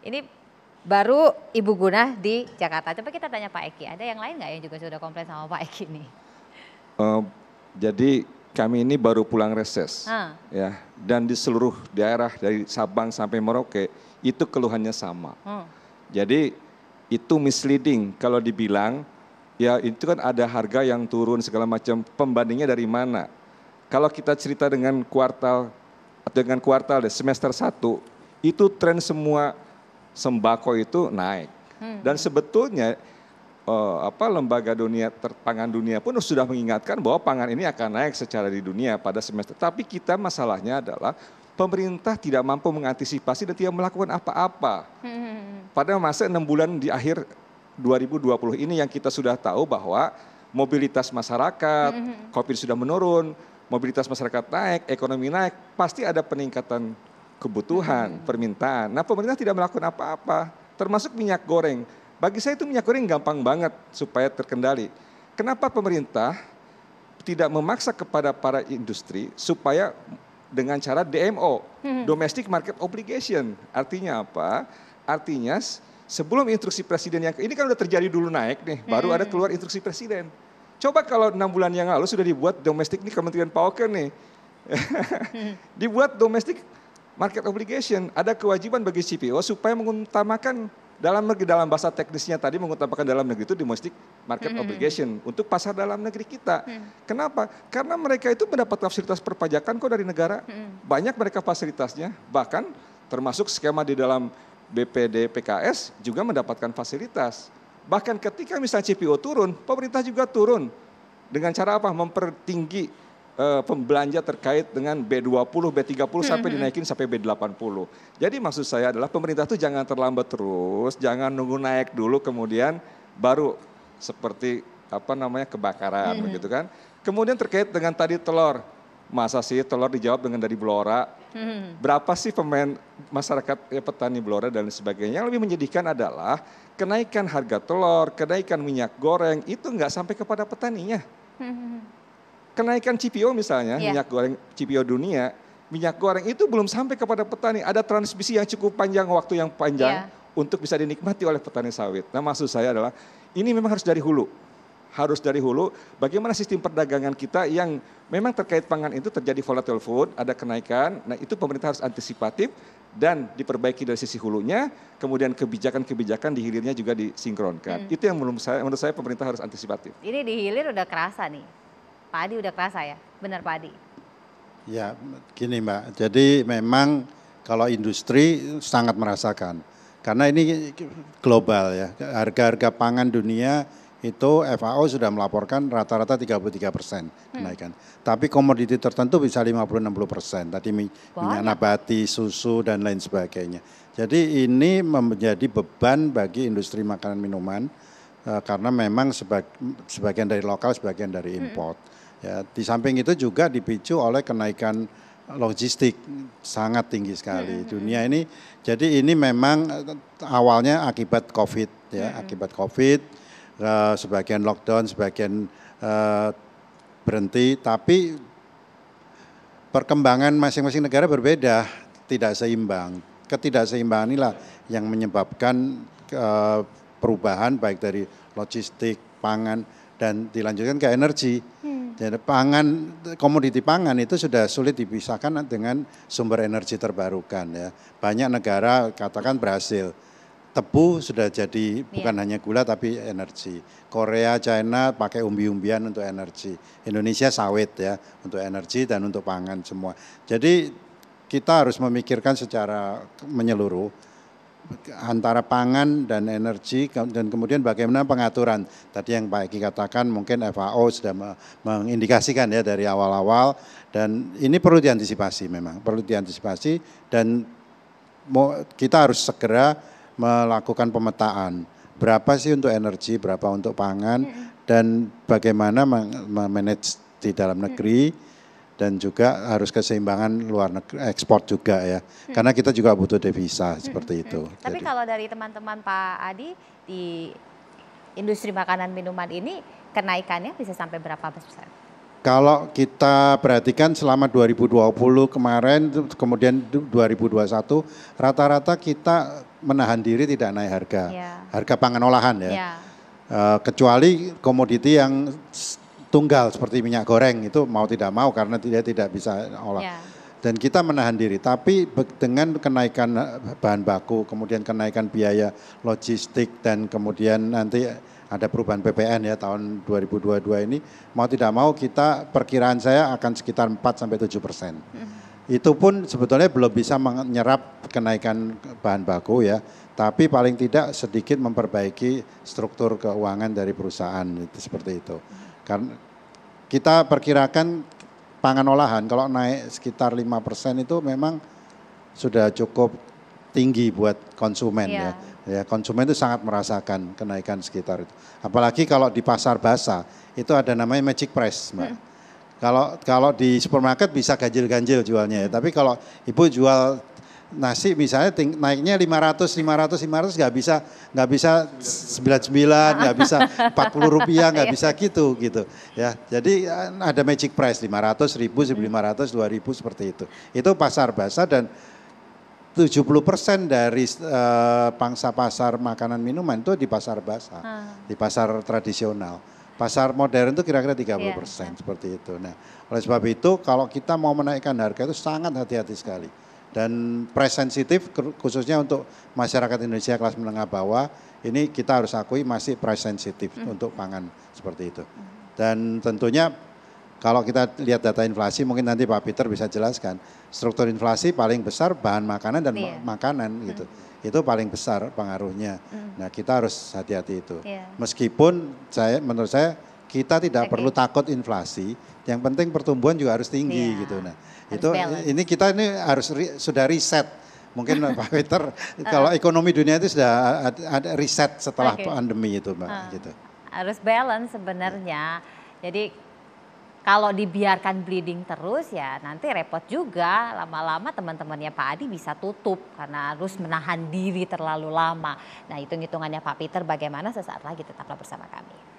Ini baru Ibu Guna di Jakarta. Coba kita tanya Pak Eki, ada yang lain nggak yang juga sudah komplain sama Pak Eki nih? Jadi kami ini baru pulang reses, ya, dan di seluruh daerah dari Sabang sampai Merauke itu keluhannya sama. Jadi itu misleading kalau dibilang, ya itu kan ada harga yang turun segala macam, pembandingnya dari mana? Kalau kita cerita dengan kuartal semester 1, itu tren semua sembako itu naik. Dan sebetulnya lembaga pangan dunia pun sudah mengingatkan bahwa pangan ini akan naik secara di dunia pada semester. Tapi kita masalahnya adalah pemerintah tidak mampu mengantisipasi dan tidak melakukan apa-apa. Pada masa 6 bulan di akhir 2020 ini yang kita sudah tahu bahwa mobilitas masyarakat, COVID sudah menurun, mobilitas masyarakat naik, ekonomi naik, pasti ada peningkatan kebutuhan, permintaan. Nah, pemerintah tidak melakukan apa-apa, termasuk minyak goreng. Bagi saya itu minyak goreng gampang banget supaya terkendali. Kenapa pemerintah tidak memaksa kepada para industri supaya dengan cara DMO, Domestic Market Obligation. Artinya apa? Artinya sebelum instruksi presiden yang ini kan udah terjadi dulu naik nih, baru ada keluar instruksi presiden. Coba kalau 6 bulan yang lalu sudah dibuat domestik nih Kementerian Pauker nih. Dibuat Domestic Market Obligation, ada kewajiban bagi CPO supaya mengutamakan dalam bahasa teknisnya tadi mengutamakan dalam negeri itu domestic market obligation untuk pasar dalam negeri kita. Kenapa? Karena mereka itu mendapat fasilitas perpajakan kok dari negara. Banyak mereka fasilitasnya, bahkan termasuk skema di dalam BPD PKS juga mendapatkan fasilitas. Bahkan ketika misalnya CPO turun, pemerintah juga turun. Dengan cara apa? Mempertinggi pembelanja terkait dengan B20, B30 sampai dinaikin sampai B80. Jadi maksud saya adalah pemerintah itu jangan terlambat terus, jangan nunggu naik dulu kemudian baru seperti kebakaran begitu kan. Kemudian terkait dengan tadi telur, masa sih telur dijawab dengan dari Blora? Berapa sih masyarakat petani Blora dan sebagainya. Yang lebih menyedihkan adalah kenaikan harga telur, kenaikan minyak goreng itu nggak sampai kepada petaninya. Kenaikan CPO misalnya, minyak goreng CPO dunia, minyak goreng itu belum sampai kepada petani. Ada transmisi yang cukup panjang, waktu yang panjang untuk bisa dinikmati oleh petani sawit. Nah maksud saya adalah ini memang harus dari hulu. Harus dari hulu, bagaimana sistem perdagangan kita yang memang terkait pangan itu terjadi volatile food, ada kenaikan, nah itu pemerintah harus antisipatif dan diperbaiki dari sisi hulunya, kemudian kebijakan-kebijakan di hilirnya juga disinkronkan. Itu yang menurut saya pemerintah harus antisipatif. Ini di hilir udah kerasa nih. Pak Adi udah kerasa ya, benar Pak Adi? Ya gini Mbak, jadi memang kalau industri sangat merasakan. Karena ini global ya, harga-harga pangan dunia itu FAO sudah melaporkan rata-rata 33% kenaikan. Tapi komoditi tertentu bisa 50-60%, tadi minyak nabati, susu dan lain sebagainya. Jadi ini menjadi beban bagi industri makanan minuman karena memang sebagian dari lokal, sebagian dari import. Ya, di samping itu juga dipicu oleh kenaikan logistik sangat tinggi sekali dunia ini. Jadi ini memang awalnya akibat COVID ya, akibat COVID sebagian lockdown, sebagian berhenti. Tapi perkembangan masing-masing negara berbeda, tidak seimbang. Ketidakseimbangan inilah yang menyebabkan perubahan baik dari logistik, pangan dan dilanjutkan ke energi. Jadi komoditi pangan itu sudah sulit dipisahkan dengan sumber energi terbarukan ya. Banyak negara katakan berhasil. Tebu sudah jadi bukan hanya gula tapi energi. Korea, China pakai umbi-umbian untuk energi. Indonesia sawit ya untuk energi dan untuk pangan semua. Jadi kita harus memikirkan secara menyeluruh antara pangan dan energi dan kemudian bagaimana pengaturan. Tadi yang Pak Eki katakan mungkin FAO sudah mengindikasikan ya dari awal-awal dan ini perlu diantisipasi memang, perlu diantisipasi dan kita harus segera melakukan pemetaan. Berapa sih untuk energi, berapa untuk pangan dan bagaimana manage di dalam negeri. Dan juga harus keseimbangan luar negeri, ekspor juga ya. Karena kita juga butuh devisa seperti itu. Tapi kalau dari teman-teman Pak Adi di industri makanan minuman ini kenaikannya bisa sampai berapa persen? Kalau kita perhatikan selama 2020 kemarin, kemudian 2021, rata-rata kita menahan diri tidak naik harga. Harga pangan olahan ya. Kecuali komoditi yang tunggal seperti minyak goreng itu mau tidak mau karena dia tidak bisa olah. Dan kita menahan diri, tapi dengan kenaikan bahan baku, kemudian kenaikan biaya logistik dan kemudian nanti ada perubahan PPN ya tahun 2022 ini, mau tidak mau kita perkiraan saya akan sekitar 4-7%. Itu pun sebetulnya belum bisa menyerap kenaikan bahan baku ya, tapi paling tidak sedikit memperbaiki struktur keuangan dari perusahaan itu seperti itu. Karena kita perkirakan pangan olahan kalau naik sekitar 5% itu memang sudah cukup tinggi buat konsumen ya. Ya, konsumen itu sangat merasakan kenaikan sekitar itu. Apalagi kalau di pasar basah itu ada namanya magic price, Mbak. Kalau di supermarket bisa ganjil-ganjil jualnya ya. Tapi kalau Ibu jual nasi misalnya naiknya 500 nggak bisa 99, nggak bisa 40 rupiah, nggak bisa gitu ya. Jadi ada magic price 500, 1000, 1500, 2000 seperti itu. Itu pasar basah dan 70% dari pangsa pasar makanan minuman itu di pasar basah, di pasar tradisional. Pasar modern itu kira-kira 30% seperti itu. Nah, oleh sebab itu kalau kita mau menaikkan harga itu sangat hati-hati sekali. Dan price sensitif khususnya untuk masyarakat Indonesia kelas menengah bawah, ini kita harus akui masih price sensitif untuk pangan seperti itu. Dan tentunya kalau kita lihat data inflasi, mungkin nanti Pak Peter bisa jelaskan, struktur inflasi paling besar bahan makanan dan makanan gitu. Itu paling besar pengaruhnya. Nah kita harus hati-hati itu. Meskipun menurut saya kita tidak perlu takut inflasi, yang penting pertumbuhan juga harus tinggi gitu. Nah itu kita harus sudah riset. Mungkin Pak Peter, kalau ekonomi dunia itu sudah ada riset setelah pandemi itu Mbak. Gitu. Harus balance sebenarnya. Jadi kalau dibiarkan bleeding terus ya nanti repot juga, lama-lama teman-temannya Pak Adi bisa tutup karena harus menahan diri terlalu lama. Nah hitung-hitungannya Pak Peter bagaimana sesaat lagi, tetaplah bersama kami.